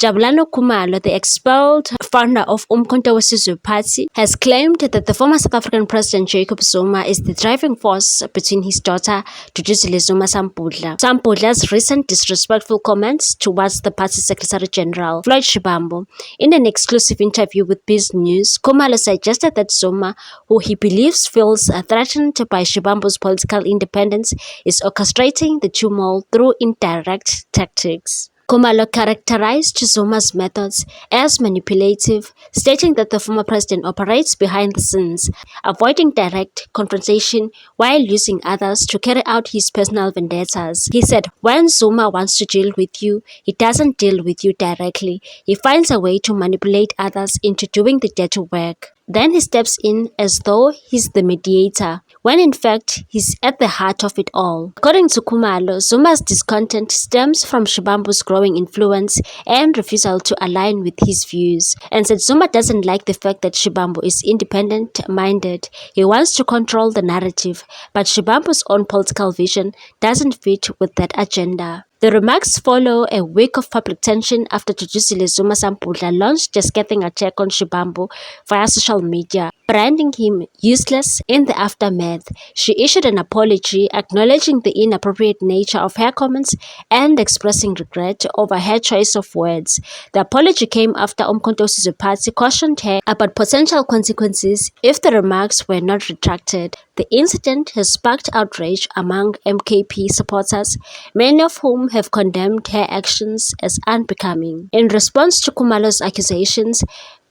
Jabulani Khumalo, the expelled founder of Umkhonto we Sizwe Party, has claimed that the former South African President Jacob Zuma is the driving force between his daughter Thuthuzile Zuma Sampudla. Sampudla's recent disrespectful comments towards the party's Secretary General, Floyd Shivambu. In an exclusive interview with Biz News, Khumalo suggested that Zuma, who he believes feels threatened by Shivambu's political independence, is orchestrating the turmoil through indirect tactics. Khumalo characterized Zuma's methods as manipulative, stating that the former president operates behind the scenes, avoiding direct confrontation while using others to carry out his personal vendettas. He said, when Zuma wants to deal with you, he doesn't deal with you directly. He finds a way to manipulate others into doing the dirty work. Then he steps in as though he's the mediator, when in fact he's at the heart of it all. According to Khumalo, Zuma's discontent stems from Shivambu's growing influence and refusal to align with his views, and said Zuma doesn't like the fact that Shivambu is independent-minded. He wants to control the narrative, but Shivambu's own political vision doesn't fit with that agenda. The remarks follow a week of public tension after Thuthuzile Zuma Sampudla launched a scathing attack on Shivambu via social media, branding him useless. In the aftermath, she issued an apology acknowledging the inappropriate nature of her comments and expressing regret over her choice of words. The apology came after Umkhonto we Sizwe Party cautioned her about potential consequences if the remarks were not retracted. The incident has sparked outrage among MKP supporters, many of whom have condemned her actions as unbecoming. In response to Khumalo's accusations,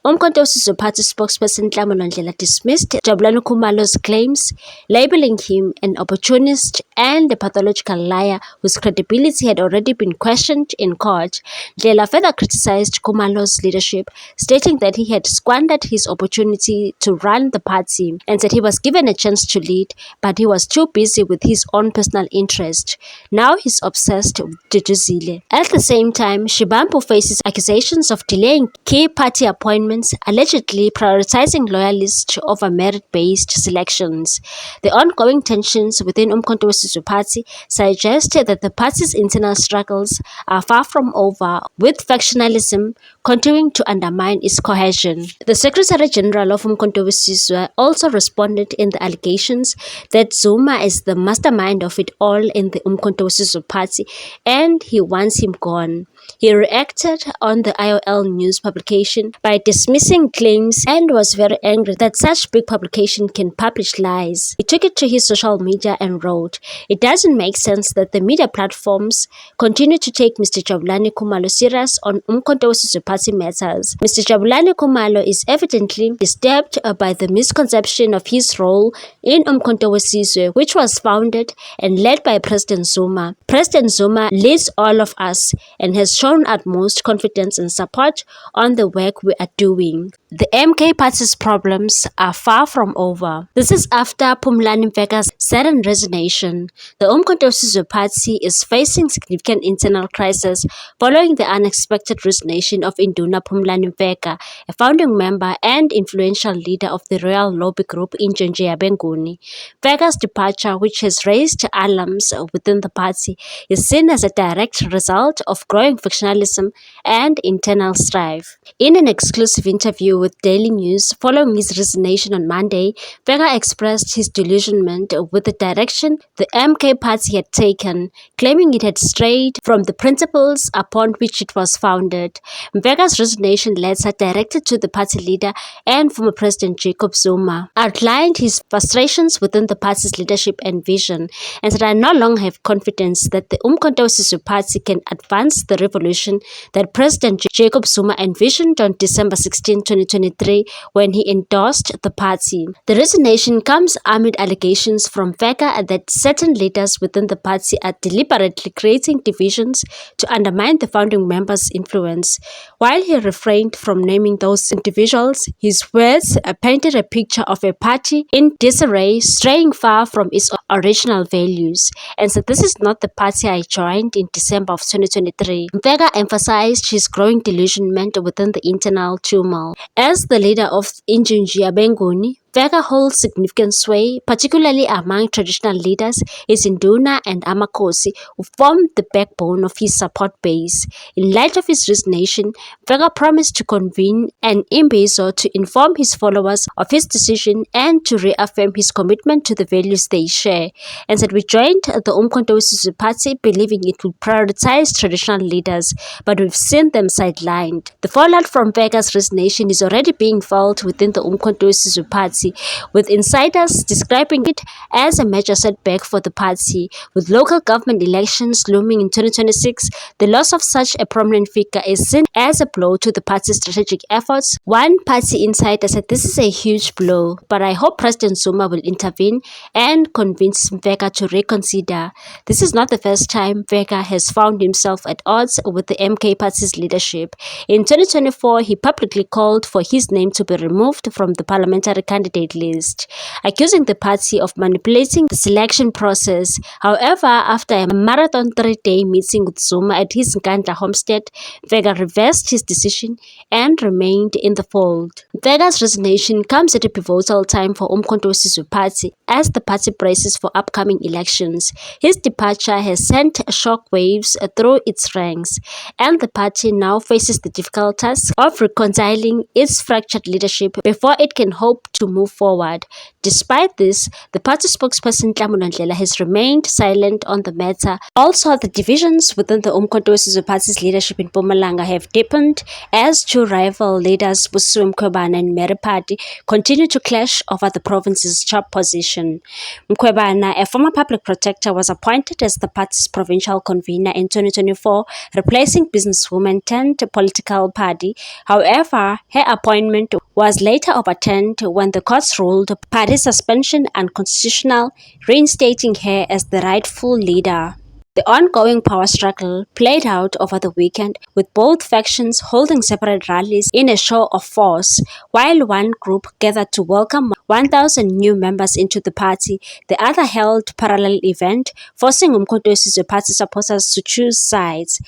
Umkhonto we Sizwe Party spokesperson Nhlamulo Ndlela dismissed Jabulani Khumalo's claims, labeling him an opportunist and a pathological liar whose credibility had already been questioned in court. Ndlela further criticized Khumalo's leadership, stating that he had squandered his opportunity to run the party and said he was given a chance to lead, but he was too busy with his own personal interest. Now he's obsessed with Thuthuzile. At the same time, Shivambu faces accusations of delaying key party appointments, allegedly prioritizing loyalists over merit-based selections. The ongoing tensions within Umkhonto we Sizwe Party suggest that the party's internal struggles are far from over, with factionalism continuing to undermine its cohesion. The Secretary General of Umkhonto we Sizwe also responded in the allegations that Zuma is the mastermind of it all in the Umkhonto we Sizwe Party and he wants him gone. He reacted on the IOL news publication by dismissing claims and was very angry that such big publication can publish lies. He took it to his social media and wrote, "It doesn't make sense that the media platforms continue to take Mr. Jabulani Khumalo serious on Umkhonto we Sizwe Party matters. Mr. Jabulani Khumalo is evidently disturbed by the misconception of his role in Umkhonto we Sizwe, which was founded and led by President Zuma. President Zuma leads all of us and has shown utmost confidence and support on the work we are doing. The MK Party's problems are far from over." This is after Phumlani Mfeka's sudden resignation. The Umkhonto we Sizwe Party is facing significant internal crisis following the unexpected resignation of Induna Phumlani Mfeka, a founding member and influential leader of the royal lobby group Intshontshe Yabenguni. Mfeka's departure, which has raised alarms within the party, is seen as a direct result of growing factionalism and internal strife. In an exclusive interview with Daily News following his resignation on Monday, Mfeka expressed his delusionment with the direction the MK Party had taken, claiming it had strayed from the principles upon which it was founded. Mfeka's resignation letter, directed to the party leader and former President Jacob Zuma, outlined his frustrations within the party's leadership and vision, and said, "I no longer have confidence that the Umkhonto we Sizwe Party can advance the revolution that President Jacob Zuma envisioned on December 16, 2023, when he endorsed the party." The resignation comes amid allegations from Mfeka that certain leaders within the party are deliberately creating divisions to undermine the founding members' influence. While he refrained from naming those individuals, his words painted a picture of a party in disarray, straying far from its original values, and said, "This is not the party I joined in December of 2023. Mfeka emphasized his growing delusionment within the internal turmoil. As the leader of Intshontshe Yabenguni, Vega holds significant sway, particularly among traditional leaders, Izinduna and Amakosi, who form the backbone of his support base. In light of his resignation, Vega promised to convene an imbizo to inform his followers of his decision and to reaffirm his commitment to the values they share, and said we joined the Umkhonto weSizwe Party believing it would prioritize traditional leaders, but we've seen them sidelined. The fallout from Vega's resignation is already being felt within the Umkhonto weSizwe Party, with insiders describing it as a major setback for the party. With local government elections looming in 2026, the loss of such a prominent figure is seen as a blow to the party's strategic efforts. One party insider said this is a huge blow, but I hope President Zuma will intervene and convince Vega to reconsider. This is not the first time Vega has found himself at odds with the MK party's leadership. In 2024, he publicly called for his name to be removed from the parliamentary candidate list, accusing the party of manipulating the selection process. However, after a marathon 3-day meeting with Zuma at his Nkandla homestead, Vega reversed his decision and remained in the fold. Vega's resignation comes at a pivotal time for Umkhonto weSizwe Party as the party braces for upcoming elections. His departure has sent shockwaves through its ranks, and the party now faces the difficult task of reconciling its fractured leadership before it can hope to move forward. Despite this, the party spokesperson Nhlamulo Ndlela has remained silent on the matter. Also, the divisions within the Umkhonto weSizwe Party's leadership in Mpumalanga have deepened as two rival leaders, Busisiwe Mkhwebane and Mary Phati, continue to clash over the province's top position. Mkhwebane, a former public protector, was appointed as the party's provincial convener in 2024, replacing businesswoman turned political party. However, her appointment was later overturned when the courts ruled party suspension unconstitutional, reinstating her as the rightful leader. The ongoing power struggle played out over the weekend, with both factions holding separate rallies in a show of force. While one group gathered to welcome 1,000 new members into the party, the other held parallel event, forcing Umkhonto weSizwe Party supporters to choose sides.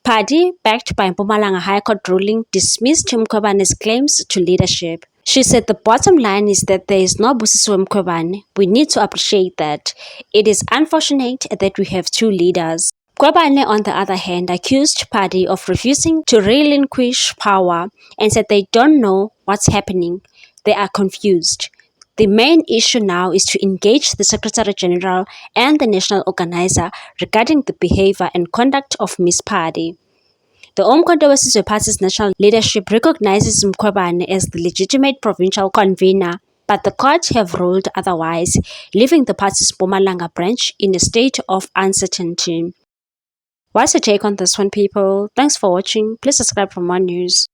Party, backed by Mpumalanga High Court ruling, dismissed Mkhwebane's claims to leadership. She said the bottom line is that there is no Busisiwe Mkhwebane. We need to appreciate that. It is unfortunate that we have two leaders. Mkhwebane, on the other hand, accused Party of refusing to relinquish power and said they don't know what's happening. They are confused. The main issue now is to engage the Secretary General and the National Organizer regarding the behavior and conduct of Ms. Party. The Umkhonto weSizwe Party's national leadership recognizes Mkhwebane as the legitimate provincial convener, but the courts have ruled otherwise, leaving the party's Mpumalanga branch in a state of uncertainty. What's your take on this one, people? Thanks for watching. Please subscribe for more news.